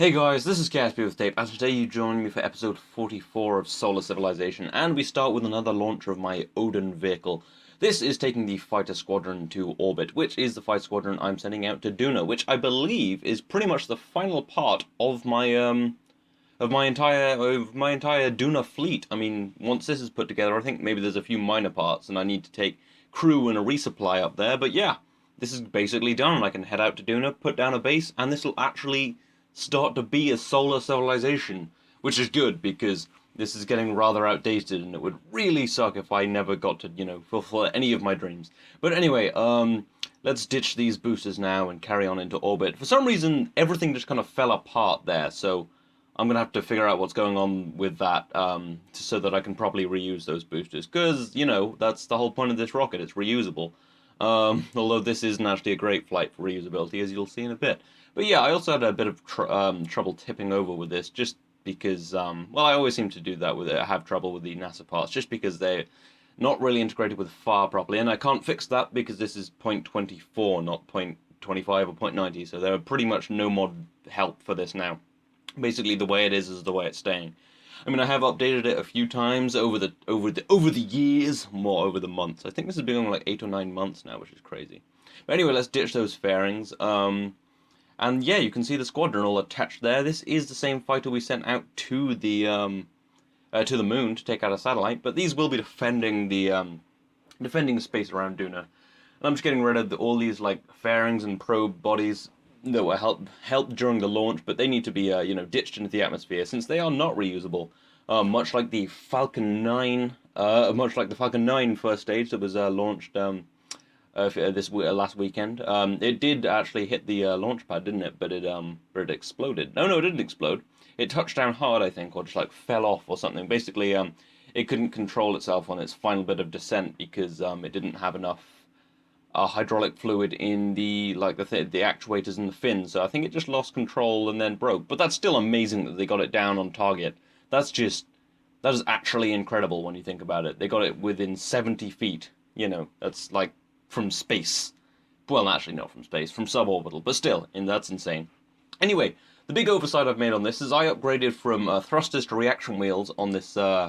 Hey guys, this is Gatsby with Tape, and today you join me for episode 44 of Solar Civilization, and we start with another launch of my Odin vehicle. This is taking the fighter squadron to orbit, which is the fighter squadron I'm sending out to Duna, which I believe is pretty much the final part of my entire Duna fleet. I mean, once this is put together, I think maybe there's a few minor parts, and I need to take crew and a resupply up there. But yeah, this is basically done. I can head out to Duna, put down a base, and this will actually start to be a solar civilization, which is good because this is getting rather outdated, and it would really suck if I never got to, fulfill any of my dreams. But anyway, let's ditch these boosters now and carry on into orbit. For some reason, everything just kind of fell apart there, so I'm going to have to figure out what's going on with that so that I can properly reuse those boosters. Because, that's the whole point of this rocket. It's reusable. Although this isn't actually a great flight for reusability, as you'll see in a bit. But yeah, I also had a bit of trouble tipping over with this, just because, I always seem to do that with it. I have trouble with the NASA parts, just because they're not really integrated with FAR properly. And I can't fix that because this is 0.24, not 0.25 or 0.90, so there are pretty much no mod help for this now. Basically, the way it is the way it's staying. I mean, I have updated it a few times over the years, more over the months. I think this has been on like 8 or 9 months now, which is crazy. But anyway, let's ditch those fairings. And yeah, you can see the squadron all attached there. This is the same fighter we sent out to the moon to take out a satellite. But these will be defending the space around Duna. And I'm just getting rid of all these like fairings and probe bodies that were helped during the launch, but they need to be ditched into the atmosphere since they are not reusable. Much like the Falcon 9, first stage that was launched this last weekend. It did actually hit the launch pad, didn't it? But it exploded. No, it didn't explode. It touched down hard, I think, or just like fell off or something. Basically, it couldn't control itself on its final bit of descent because it didn't have enough hydraulic fluid in the actuators and the fins. So I think it just lost control and then broke. But that's still amazing that they got it down on target. That is actually incredible when you think about it. They got it within 70 feet. That's like from space. Well, actually not from space, from suborbital, but still, and that's insane. Anyway, the big oversight I've made on this is I upgraded from thrusters to reaction wheels on this Odin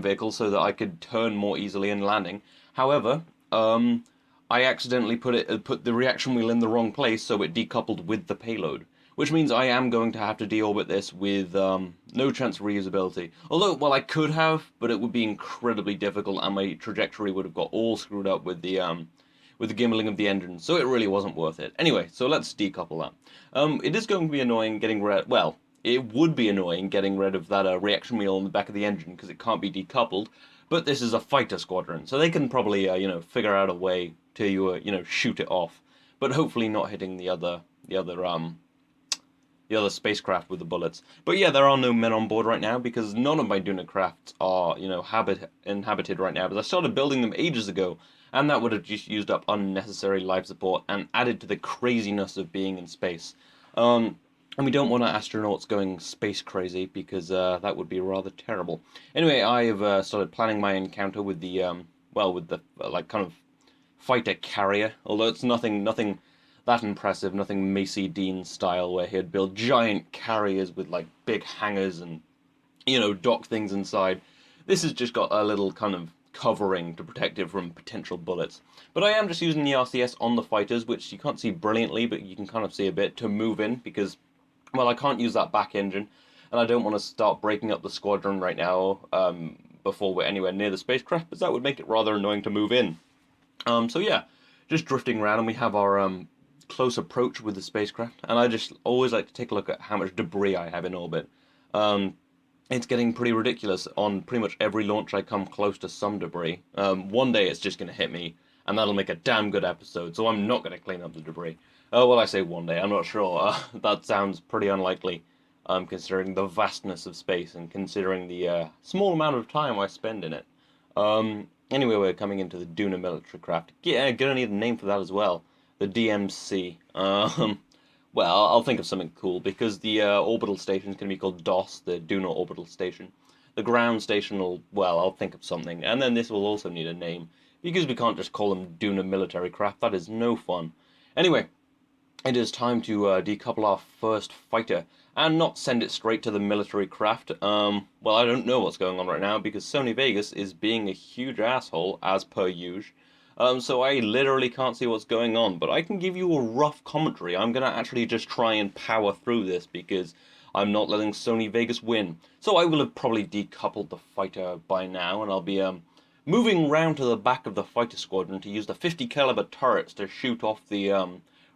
vehicle so that I could turn more easily in landing. However, I accidentally put the reaction wheel in the wrong place, so it decoupled with the payload, which means I am going to have to deorbit this with no chance of reusability. Although, well, I could have, but it would be incredibly difficult, and my trajectory would have got all screwed up with the gimbaling of the engine, so it really wasn't worth it. Anyway, so let's decouple that. It is going to be annoying getting rid. Well, it would be annoying getting rid of that reaction wheel on the back of the engine because it can't be decoupled. But this is a fighter squadron, so they can probably figure out a way to shoot it off, but hopefully not hitting the other spacecraft with the bullets. But yeah, there are no men on board right now because none of my Duna crafts are inhabited right now. But I started building them ages ago, and that would have just used up unnecessary life support and added to the craziness of being in space. And we don't want our astronauts going space crazy because that would be rather terrible. Anyway, I have started planning my encounter with the kind of fighter carrier. Although it's nothing that impressive, nothing Macy Dean style where he'd build giant carriers with like big hangars and dock things inside. This has just got a little kind of covering to protect it from potential bullets. But I am just using the RCS on the fighters, which you can't see brilliantly, but you can kind of see a bit, to move in because, well, I can't use that back engine, and I don't want to start breaking up the squadron right now before we're anywhere near the spacecraft, because that would make it rather annoying to move in. So yeah, just drifting around, and we have our close approach with the spacecraft, and I just always like to take a look at how much debris I have in orbit. It's getting pretty ridiculous. On pretty much every launch I come close to some debris. One day it's just going to hit me, and that'll make a damn good episode, so I'm not going to clean up the debris. Well, I say one day, I'm not sure. That sounds pretty unlikely, considering the vastness of space and considering the small amount of time I spend in it. Anyway, we're coming into the Duna military craft. Yeah, gonna need a name for that as well. The DMC. Well, I'll think of something cool, because the orbital station is going to be called DOS, the Duna Orbital Station. The ground station I'll think of something. And then this will also need a name, because we can't just call them Duna military craft. That is no fun. Anyway, it is time to decouple our first fighter and not send it straight to the military craft. Well, I don't know what's going on right now because Sony Vegas is being a huge asshole as per usual. So I literally can't see what's going on, but I can give you a rough commentary. I'm gonna actually just try and power through this because I'm not letting Sony Vegas win. So I will have probably decoupled the fighter by now, and I'll be moving round to the back of the fighter squadron to use the 50 caliber turrets to shoot off the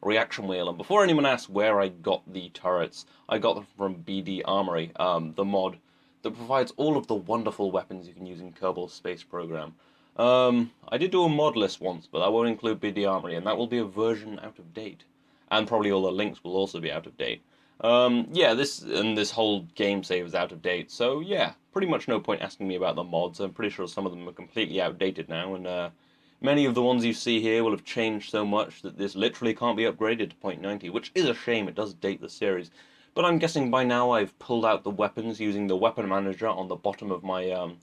reaction wheel. And before anyone asks where I got the turrets, I got them from BD Armory, the mod that provides all of the wonderful weapons you can use in Kerbal's space program. I did do a mod list once, but that won't include BD Armory, and that will be a version out of date. And probably all the links will also be out of date. Yeah, this whole game save is out of date, so yeah, pretty much no point asking me about the mods. I'm pretty sure some of them are completely outdated now, and many of the ones you see here will have changed so much that this literally can't be upgraded to .90, which is a shame. It does date the series. But I'm guessing by now I've pulled out the weapons using the weapon manager on the bottom of my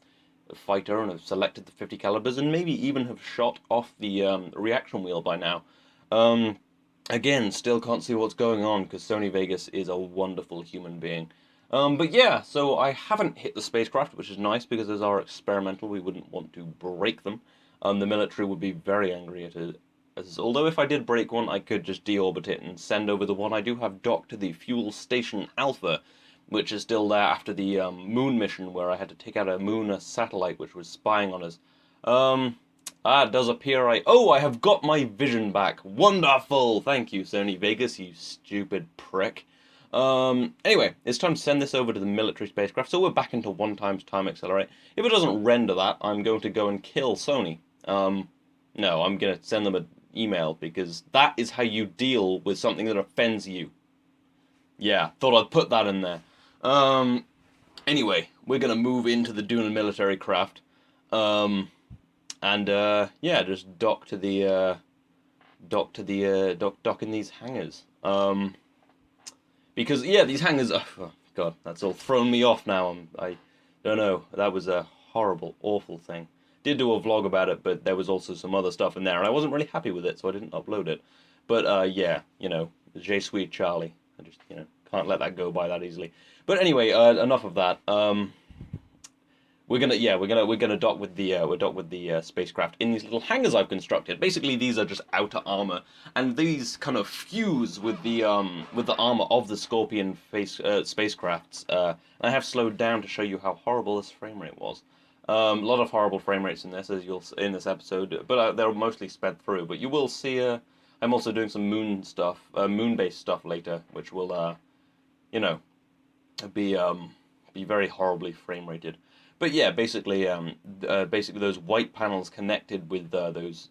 fighter and have selected the 50 calibers and maybe even have shot off the reaction wheel by now. Again, still can't see what's going on because Sony Vegas is a wonderful human being. But yeah, so I haven't hit the spacecraft, which is nice because as are experimental, we wouldn't want to break them. The military would be very angry at it. Although if I did break one, I could just deorbit it and send over the one I do have docked to the Fuel Station Alpha, which is still there after the moon mission where I had to take out a moon satellite which was spying on us. It does appear I have got my vision back. Wonderful! Thank you, Sony Vegas, you stupid prick. Anyway, it's time to send this over to the military spacecraft, so we're back into 1 times time accelerate. If it doesn't render that, I'm going to go and kill Sony. No, I'm going to send them an email, because that is how you deal with something that offends you. Yeah, thought I'd put that in there. Anyway, we're going to move into the Duna military craft. Yeah, just dock in these hangars. Because yeah, these hangars. Oh God, that's all thrown me off now. I don't know. That was a horrible, awful thing. Did do a vlog about it, but there was also some other stuff in there, and I wasn't really happy with it, so I didn't upload it. But yeah, you know, Je suis Charlie. I just can't let that go by that easily. But anyway, enough of that. We're gonna dock with the spacecraft in these little hangars I've constructed. Basically, these are just outer armor, and these kind of fuse with the armor of the Scorpion spacecrafts. I have slowed down to show you how horrible this frame rate was. A lot of horrible frame rates in this, in this episode, but they're mostly sped through. But you will see. I'm also doing some moon stuff, moon-based stuff later, which will, be very horribly frame rated. But yeah, basically those white panels connected with those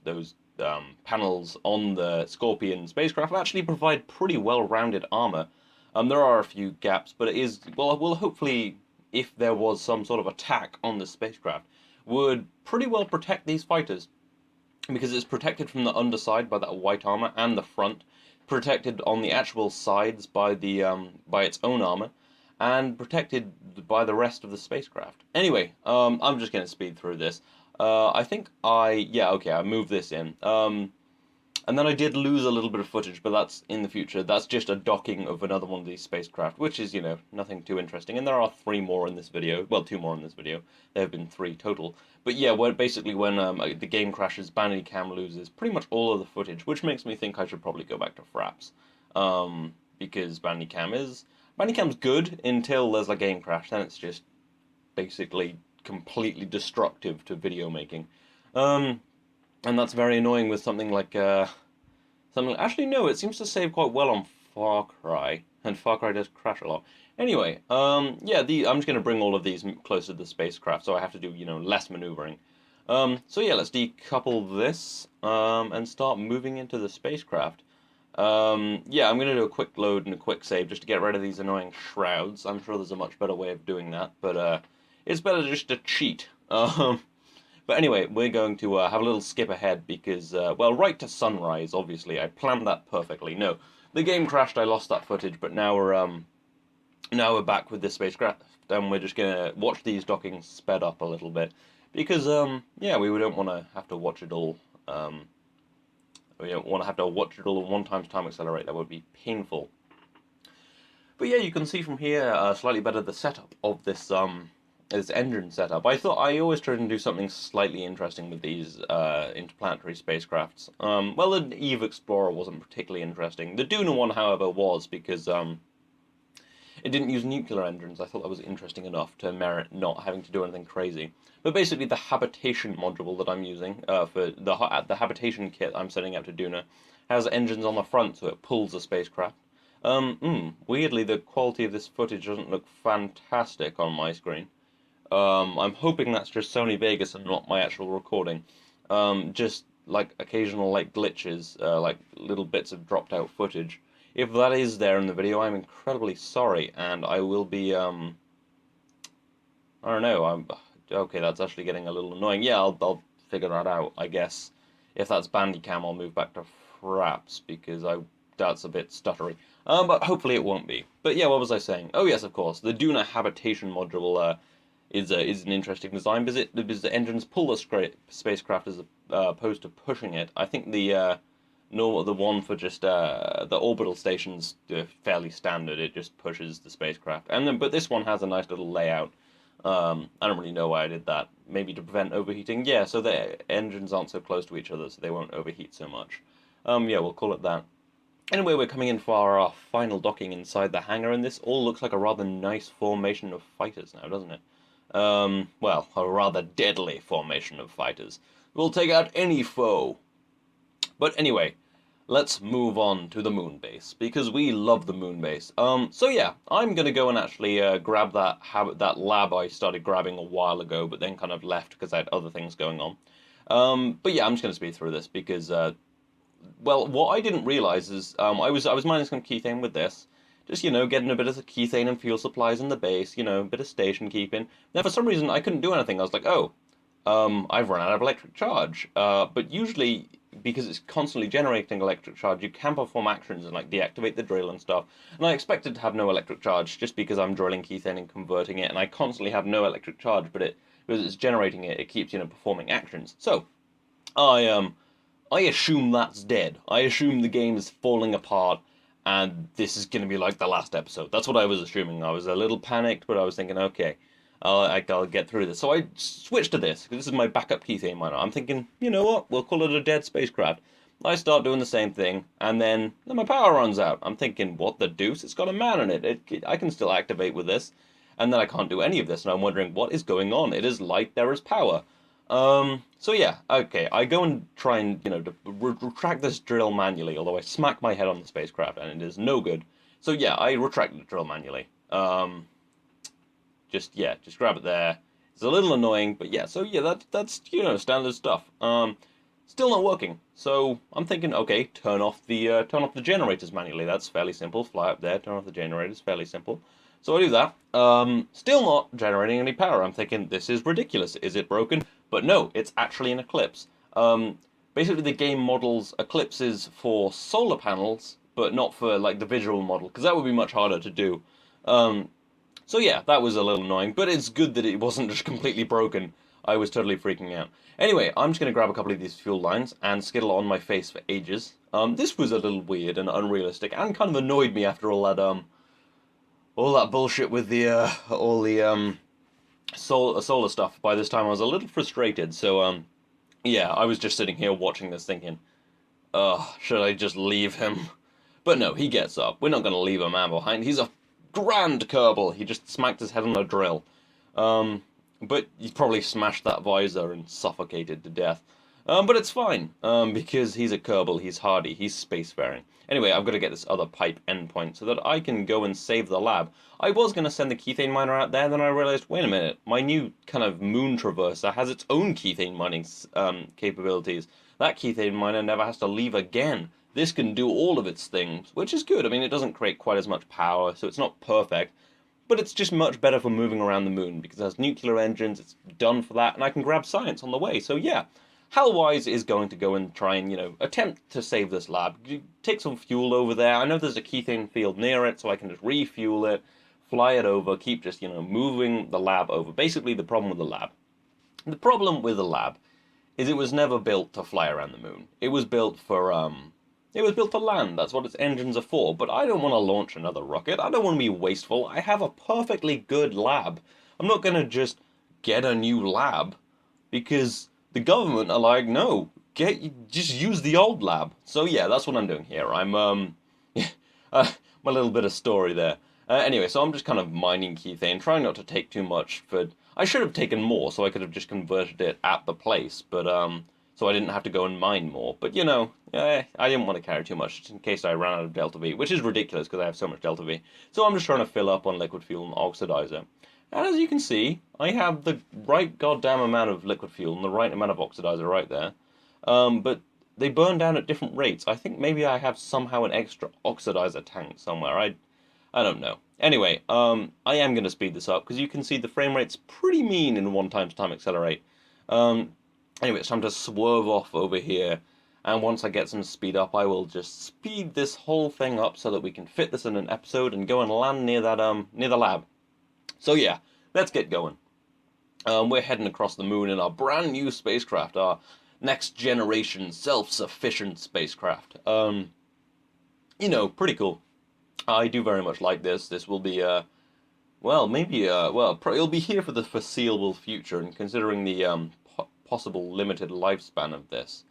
panels on the Scorpion spacecraft actually provide pretty well-rounded armor. There are a few gaps, but it is will hopefully, if there was some sort of attack on the spacecraft, would pretty well protect these fighters, because it's protected from the underside by that white armor and the front, protected on the actual sides by the by its own armor, and protected by the rest of the spacecraft. Anyway, I'm just going to speed through this. I moved this in. And then I did lose a little bit of footage, but that's in the future. That's just a docking of another one of these spacecraft, which is, nothing too interesting. And there are 3 more in this video. Well, 2 more in this video. There have been 3 total. But yeah, when the game crashes, Bandicam loses pretty much all of the footage, which makes me think I should probably go back to Fraps. Because Bandicam's good until there's a game crash, then it's just basically completely destructive to video making. And that's very annoying with something like, actually no, it seems to save quite well on Far Cry, and Far Cry does crash a lot. Anyway, I'm just going to bring all of these closer to the spacecraft, so I have to do, less maneuvering. So yeah, let's decouple this, and start moving into the spacecraft. I'm going to do a quick load and a quick save just to get rid of these annoying shrouds. I'm sure there's a much better way of doing that, but it's better just to cheat. But anyway, we're going to have a little skip ahead because, right to sunrise, obviously. I planned that perfectly. No, the game crashed, I lost that footage, but now we're back with this spacecraft, and we're just going to watch these dockings sped up a little bit. Because, we don't want to have to watch it all, want to have to watch it all in 1 times time accelerate. That would be painful. But yeah, you can see from here slightly better the setup of this engine setup. I thought I always try to do something slightly interesting with these interplanetary spacecrafts. Well, the Eve Explorer wasn't particularly interesting. The Duna one, however, was, because it didn't use nuclear engines. I thought that was interesting enough to merit not having to do anything crazy. But basically, the habitation module that I'm using for the habitation kit I'm setting out to Duna has engines on the front, so it pulls the spacecraft. Weirdly, the quality of this footage doesn't look fantastic on my screen. I'm hoping that's just Sony Vegas and not my actual recording. Just like occasional glitches, like little bits of dropped out footage. If that is there in the video, I'm incredibly sorry, and I will be, I don't know, okay, that's actually getting a little annoying. Yeah, I'll figure that out, I guess. If that's Bandicam, I'll move back to Fraps, because that's a bit stuttery. But hopefully it won't be. But yeah, what was I saying? Oh yes, of course, the Duna habitation module, is an interesting design, because the engines pull the spacecraft as opposed to pushing it. I think the one for just the orbital station's fairly standard. It just pushes the spacecraft, but this one has a nice little layout. I don't really know why I did that. Maybe to prevent overheating. Yeah, so the engines aren't so close to each other, so they won't overheat so much. Yeah, we'll call it that. Anyway, we're coming in for our final docking inside the hangar, and this all looks like a rather nice formation of fighters now, doesn't it? Well, a rather deadly formation of fighters. We'll take out any foe. But anyway, let's move on to the moon base, because we love the moon base. So yeah, I'm gonna go and actually grab that lab I started grabbing a while ago, but then kind of left because I had other things going on. But yeah, I'm just gonna speed through this because, well, what I didn't realize is I was mining some keythane with this. Just, getting a bit of the keythane and fuel supplies in the base, a bit of station keeping. Now, for some reason, I couldn't do anything. I was like, oh, I've run out of electric charge. But usually, because it's constantly generating electric charge, you can perform actions and, deactivate the drill and stuff. And I expected to have no electric charge just because I'm drilling keythane and converting it, and I constantly have no electric charge, but because it's generating it, it keeps, performing actions. So, I assume that's dead. I assume the game is falling apart, and this is going to be like the last episode. That's what I was assuming. I was a little panicked, but I was thinking, okay, I'll get through this. So I switched to this, because this is my backup keythane miner. I'm thinking, you know what, we'll call it a dead spacecraft. I start doing the same thing, and then my power runs out. I'm thinking, what the deuce? It's got a man in it. I can still activate with this. And then I can't do any of this, and I'm wondering, what is going on? It is light, there is power. So yeah, okay, I go and try and, retract this drill manually, although I smack my head on the spacecraft, and it is no good. So yeah, I retract the drill manually. Just grab it there. It's a little annoying, but yeah, so yeah, that's, standard stuff. Still not working, so I'm thinking, okay, turn off the generators manually. That's fairly simple. Fly up there, turn off the generators, fairly simple. So I do that. Still not generating any power. I'm thinking, this is ridiculous. Is it broken? But no, it's actually an eclipse. Basically, the game models eclipses for solar panels, but not for the visual model, because that would be much harder to do. So yeah, that was a little annoying, but it's good that it wasn't just completely broken. I was totally freaking out. Anyway, I'm just going to grab a couple of these fuel lines and skittle on my face for ages. This was a little weird and unrealistic, and kind of annoyed me after all that bullshit with the solar stuff. By this time I was a little frustrated, so yeah, I was just sitting here watching this thinking, should I just leave him? But no, he gets up. We're not going to leave a man behind. He's a grand Kerbal. He just smacked his head on a drill. But he probably smashed that visor and suffocated to death. But it's fine, because he's a Kerbal, he's hardy, he's spacefaring. Anyway, I've got to get this other pipe endpoint so that I can go and save the lab. I was going to send the keythane miner out there, then I realized, wait a minute, my new kind of moon traverser has its own keythane mining capabilities. That keythane miner never has to leave again. This can do all of its things, which is good. I mean, it doesn't create quite as much power, so it's not perfect. But it's just much better for moving around the moon, because it has nuclear engines, it's done for that, and I can grab science on the way. So yeah, Hellwise is going to go and try and, attempt to save this lab. Take some fuel over there. I know there's a keythane field near it, so I can just refuel it, fly it over, keep just, moving the lab over. Basically, the problem with the lab is it was never built to fly around the moon. It was built for land. That's what its engines are for. But I don't want to launch another rocket. I don't want to be wasteful. I have a perfectly good lab. I'm not going to just get a new lab because the government are like, no, just use the old lab. So yeah, that's what I'm doing here. I'm my little bit of story there. Anyway, so I'm just kind of mining Kethane, trying not to take too much. But I should have taken more, so I could have just converted it at the place. But so I didn't have to go and mine more. But, you know, I didn't want to carry too much, just in case I ran out of Delta V, which is ridiculous because I have so much Delta V. So I'm just trying to fill up on liquid fuel and oxidizer. And as you can see, I have the right goddamn amount of liquid fuel and the right amount of oxidizer right there. But they burn down at different rates. I think maybe I have somehow an extra oxidizer tank somewhere. I don't know. Anyway, I am going to speed this up because you can see the frame rate's pretty mean in 1x time accelerate. Anyway, it's time to swerve off over here, and once I get some speed up, I will just speed this whole thing up so that we can fit this in an episode and go and land near that near the lab. So yeah, let's get going. We're heading across the moon in our brand new spacecraft, our next generation self-sufficient spacecraft. You know, pretty cool. I do very much like this. This will be well, maybe it'll be here for the foreseeable future, and considering the possible limited lifespan of this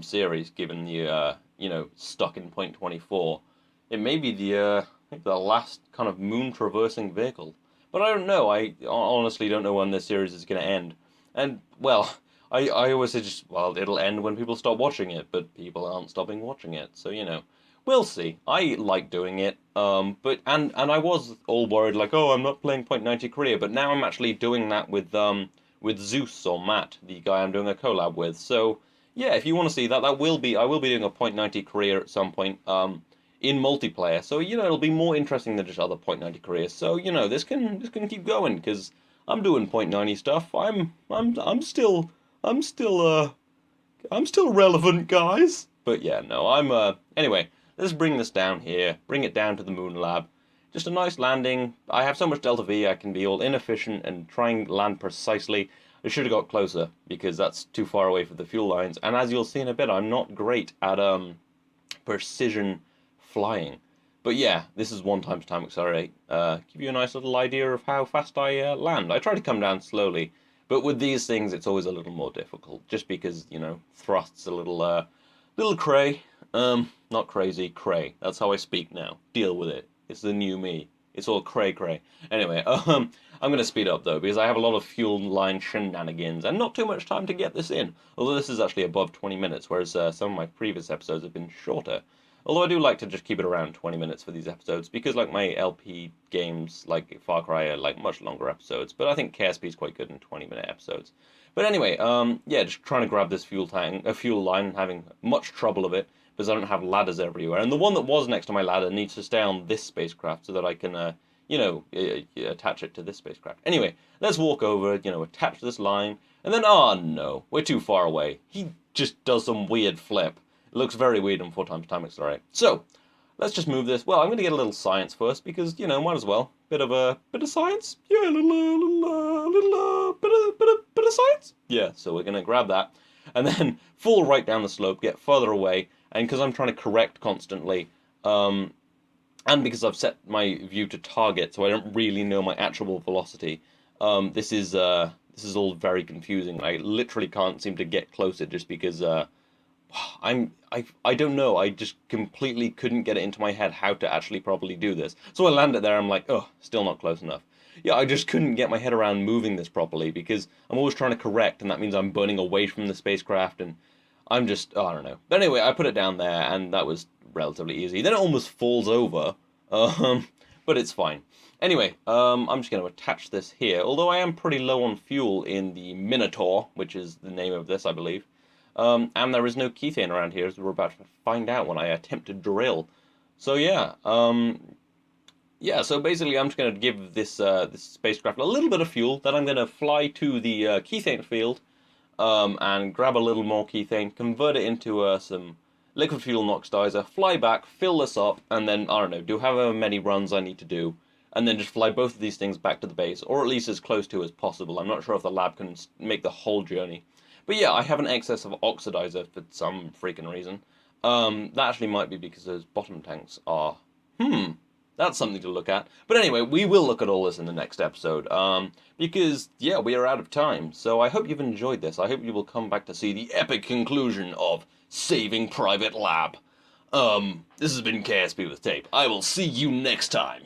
series, given the you know, stuck in point 24, it may be the last kind of moon traversing vehicle. But I don't know. I honestly don't know when this series is going to end. And well, I always say just, well, it'll end when people stop watching it, but people aren't stopping watching it, so you know. We'll see. I like doing it, but I was all worried like, oh, I'm not playing Point 90 Korea, but now I'm actually doing that with Zeus or Matt, the guy I'm doing a collab with. So yeah, if you want to see that, I will be doing a Point 90 Korea at some point in multiplayer. So you know, it'll be more interesting than just other Point 90 Korea. So you know, this can keep going because I'm doing Point 90 stuff. I'm still relevant, guys. But yeah, no, anyway. Let's bring this down here, bring it down to the moon lab. Just a nice landing. I have so much Delta V, I can be all inefficient and try and land precisely. I should have got closer, because that's too far away from the fuel lines. And as you'll see in a bit, I'm not great at precision flying. But yeah, this is 1x time accelerate. Give you a nice little idea of how fast I land. I try to come down slowly, but with these things, it's always a little more difficult. Just because, you know, thrust's a little cray. Not crazy, cray. That's how I speak now. Deal with it. It's the new me. It's all cray. Anyway, I'm gonna speed up though, because I have a lot of fuel line shenanigans, and not too much time to get this in. Although this is actually above 20 minutes, whereas some of my previous episodes have been shorter. Although I do like to just keep it around 20 minutes for these episodes, because like my LP games, like Far Cry, are like much longer episodes, but I think KSP is quite good in 20-minute episodes. But anyway, yeah, just trying to grab this fuel line, having much trouble of it, because I don't have ladders everywhere. And the one that was next to my ladder needs to stay on this spacecraft so that I can, you know, attach it to this spacecraft. Anyway, let's walk over, you know, attach this line, and then, oh no, we're too far away. He just does some weird flip. It looks very weird on 4x time accelerate. So, let's just move this. Well, I'm going to get a little science first, because, you know, might as well. Bit of science? Yeah, a little bit of science? Yeah, so we're going to grab that, and then fall right down the slope, get further away, and because I'm trying to correct constantly, and because I've set my view to target, so I don't really know my actual velocity, this is all very confusing. I literally can't seem to get closer just because I don't know. I just completely couldn't get it into my head how to actually properly do this. So I land it there. I'm like, oh, still not close enough. Yeah, I just couldn't get my head around moving this properly because I'm always trying to correct, and that means I'm burning away from the spacecraft, and I'm just, oh, I don't know. But anyway, I put it down there, and that was relatively easy. Then it almost falls over, but it's fine. Anyway, I'm just going to attach this here, although I am pretty low on fuel in the Minotaur, which is the name of this, I believe. And there is no Kethane around here, as we're about to find out when I attempt to drill. So yeah, yeah, so basically I'm just going to give this this spacecraft a little bit of fuel, then I'm going to fly to the Kethane field, and grab a little more Kethane, convert it into some liquid fuel and oxidizer, fly back, fill this up, and then, I don't know, do however many runs I need to do, and then just fly both of these things back to the base, or at least as close to as possible. I'm not sure if the lab can make the whole journey. But yeah, I have an excess of oxidizer for some freaking reason. That actually might be because those bottom tanks are... That's something to look at. But anyway, we will look at all this in the next episode. Because, yeah, we are out of time. So I hope you've enjoyed this. I hope you will come back to see the epic conclusion of Saving Private Lab. This has been KSP with Tape. I will see you next time.